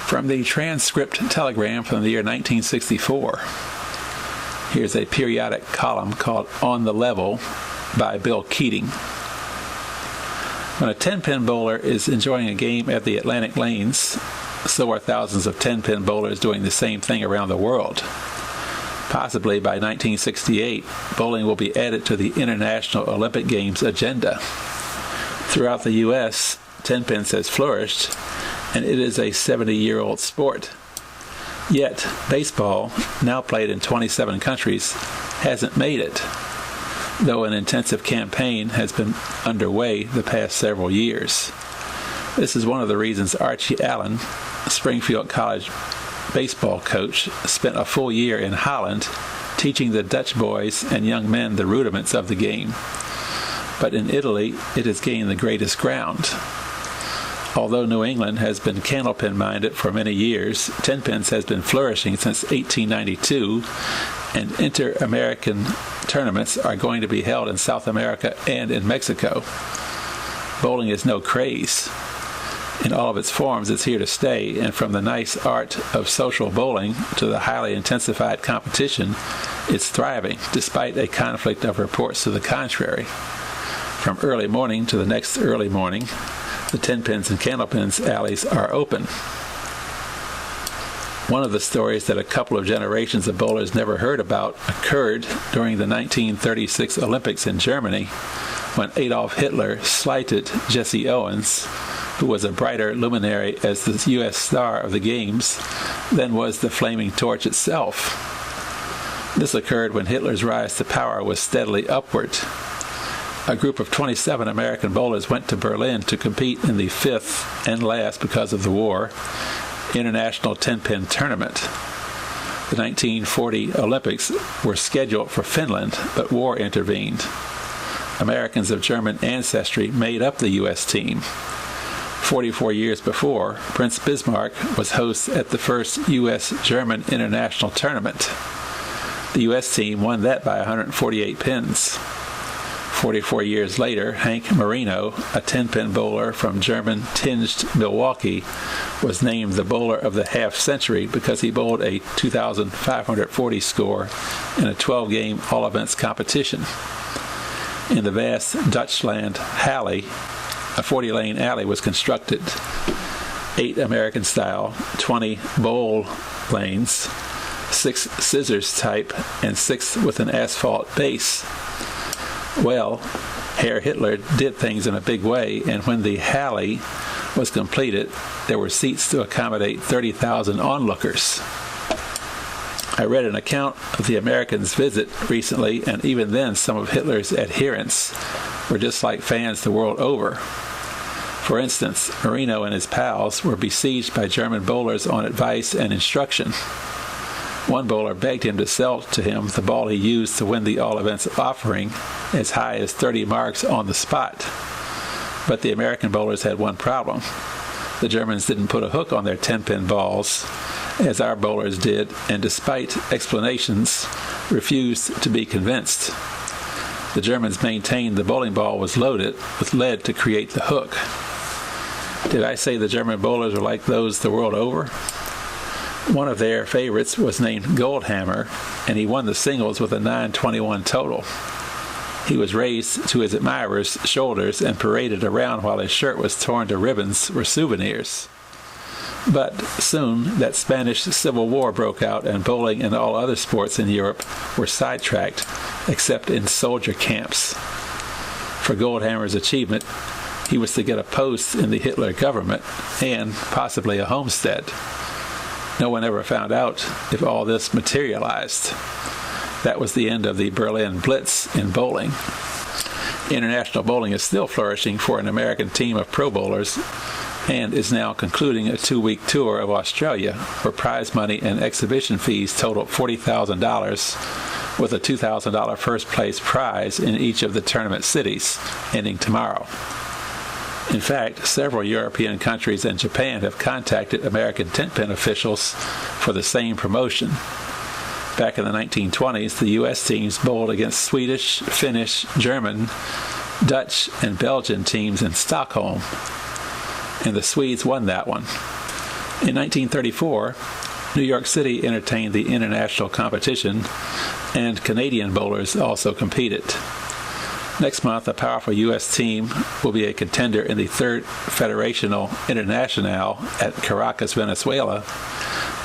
From the transcript telegram from the year 1964, here's a periodic column called On the Level by Bill Keating. When a 10-pin bowler is enjoying a game at the Atlantic Lanes, so are thousands of 10-pin bowlers doing the same thing around the world. Possibly by 1968, bowling will be added to the International Olympic Games agenda. Throughout the U.S., 10-pins has flourished, and it is a 70-year-old sport. Yet, baseball, now played in 27 countries, hasn't made it, though an intensive campaign has been underway the past several years. This is one of the reasons Archie Allen, Springfield College baseball coach, spent a full year in Holland teaching the Dutch boys and young men the rudiments of the game. But in Italy, it has gained the greatest ground. Although New England has been candlepin-minded for many years, 10-pins has been flourishing since 1892, and inter-American tournaments are going to be held in South America and in Mexico. Bowling is no craze. In all of its forms, it's here to stay, and from the nice art of social bowling to the highly intensified competition, it's thriving, despite a conflict of reports to the contrary. From early morning to the next early morning, the 10-pins and candlepins alleys are open. One of the stories that a couple of generations of bowlers never heard about occurred during the 1936 Olympics in Germany, when Adolf Hitler slighted Jesse Owens, who was a brighter luminary as the U.S. star of the Games than was the flaming torch itself. This occurred when Hitler's rise to power was steadily upward. A group of 27 American bowlers went to Berlin to compete in the fifth and last, because of the war, International 10-Pin Tournament. The 1940 Olympics were scheduled for Finland, but war intervened. Americans of German ancestry made up the U.S. team. 44 years before, Prince Bismarck was host at the first U.S.-German international tournament. The U.S. team won that by 148 pins. 44 years later, Hank Marino, a 10-pin bowler from German-tinged Milwaukee, was named the bowler of the half-century because he bowled a 2,540 score in a 12-game all-events competition. In the vast Dutchland Halle, a 40-lane alley was constructed, 8 American-style, 20 bowl lanes, 6 scissors type, and 6 with an asphalt base. Well, Herr Hitler did things in a big way, and when the Halle was completed, there were seats to accommodate 30,000 onlookers. I read an account of the Americans' visit recently, and even then some of Hitler's adherents were just like fans the world over. For instance, Marino and his pals were besieged by German bowlers on advice and instruction. One bowler begged him to sell to him the ball he used to win the all-events offering, as high as 30 marks on the spot. But the American bowlers had one problem. The Germans didn't put a hook on their 10-pin balls, as our bowlers did, and despite explanations, refused to be convinced. The Germans maintained the bowling ball was loaded with lead to create the hook. Did I say the German bowlers were like those the world over? One of their favorites was named Goldhammer, and he won the singles with a 921 total. He was raised to his admirers' shoulders and paraded around while his shirt was torn to ribbons for souvenirs. But soon that Spanish Civil War broke out, and bowling and all other sports in Europe were sidetracked, except in soldier camps. For Goldhammer's achievement, he was to get a post in the Hitler government and possibly a homestead. No one ever found out if all this materialized. That was the end of the Berlin Blitz in bowling. International bowling is still flourishing for an American team of pro bowlers and is now concluding a 2-week tour of Australia, where prize money and exhibition fees total $40,000, with a $2,000 first-place prize in each of the tournament cities, ending tomorrow. In fact, several European countries and Japan have contacted American 10-pin officials for the same promotion. Back in the 1920s, the U.S. teams bowled against Swedish, Finnish, German, Dutch, and Belgian teams in Stockholm, and the Swedes won that one. In 1934, New York City entertained the international competition, and Canadian bowlers also competed. Next month, a powerful U.S. team will be a contender in the third Federational Internacional at Caracas, Venezuela,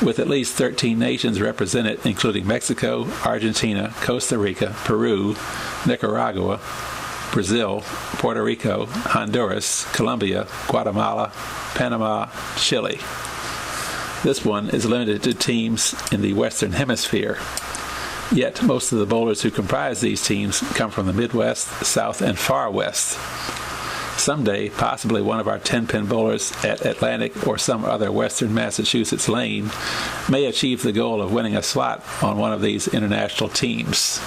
with at least 13 nations represented, including Mexico, Argentina, Costa Rica, Peru, Nicaragua, Brazil, Puerto Rico, Honduras, Colombia, Guatemala, Panama, Chile. This one is limited to teams in the Western Hemisphere. Yet most of the bowlers who comprise these teams come from the Midwest, South, and Far West. Someday, possibly one of our 10-pin bowlers at Atlantic or some other Western Massachusetts lane may achieve the goal of winning a slot on one of these international teams.